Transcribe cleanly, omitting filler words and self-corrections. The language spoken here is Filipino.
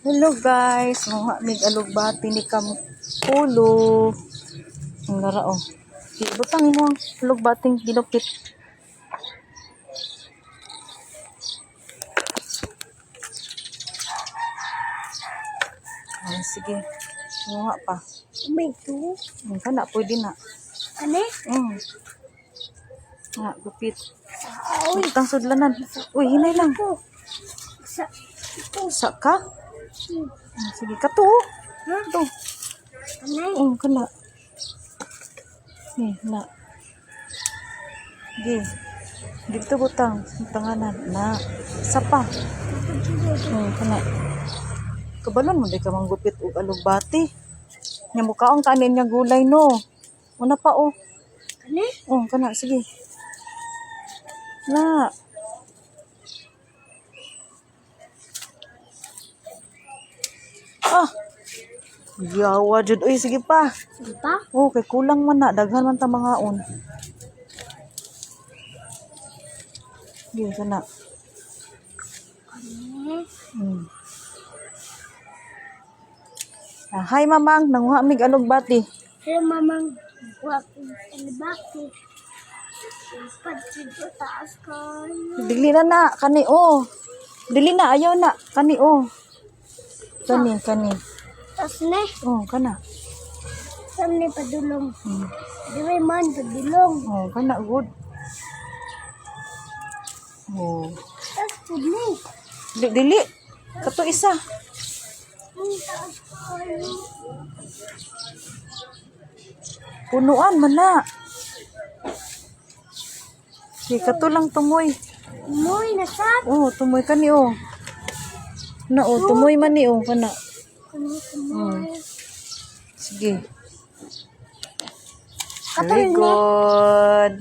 Hello guys, mga mig alugbati ni Kampulo. Ang lara oh. Butang mo ang alugbating dinukit. Ay, sige. Nga pa. May ito. Kana, pwede na. Ano? Nga, gupit. Butang sudlanan. Uy, hinay lang. Sa ka? Sige, kato. Ha? Ito. Ano? Kana. Na. Sige. Dito butang. Tanganan. Na. Sapa. Kana. Kabalon mo di ka manggupit og alugbati. Nya mukhaong kanin niya gulay no. Una pa oh. Ano? Kana sige. Na. Yawa jud oy sige pa. Diba? Kay kulang man na daghan man ta mangaon. Di kana. Ano? Hi mamang, nanguha mig alugbati. Hello, mamang. Wakong alibaki. Pagsigo taas kayo. Dili na kani oh. Dili na ayaw na kani oh. Kani. Tapos na. Kana. Saan na padulong? Diba man, padulong. Kana good. Tapos pudli. Dili. Kato isa. Ang taas kayo. Punuan man na. Sige, kato lang tumoy. Muy nasap. Tumoy kani oh. Na tumoy man ni kana. Kumoy. Sige. Kato Very rin na. good.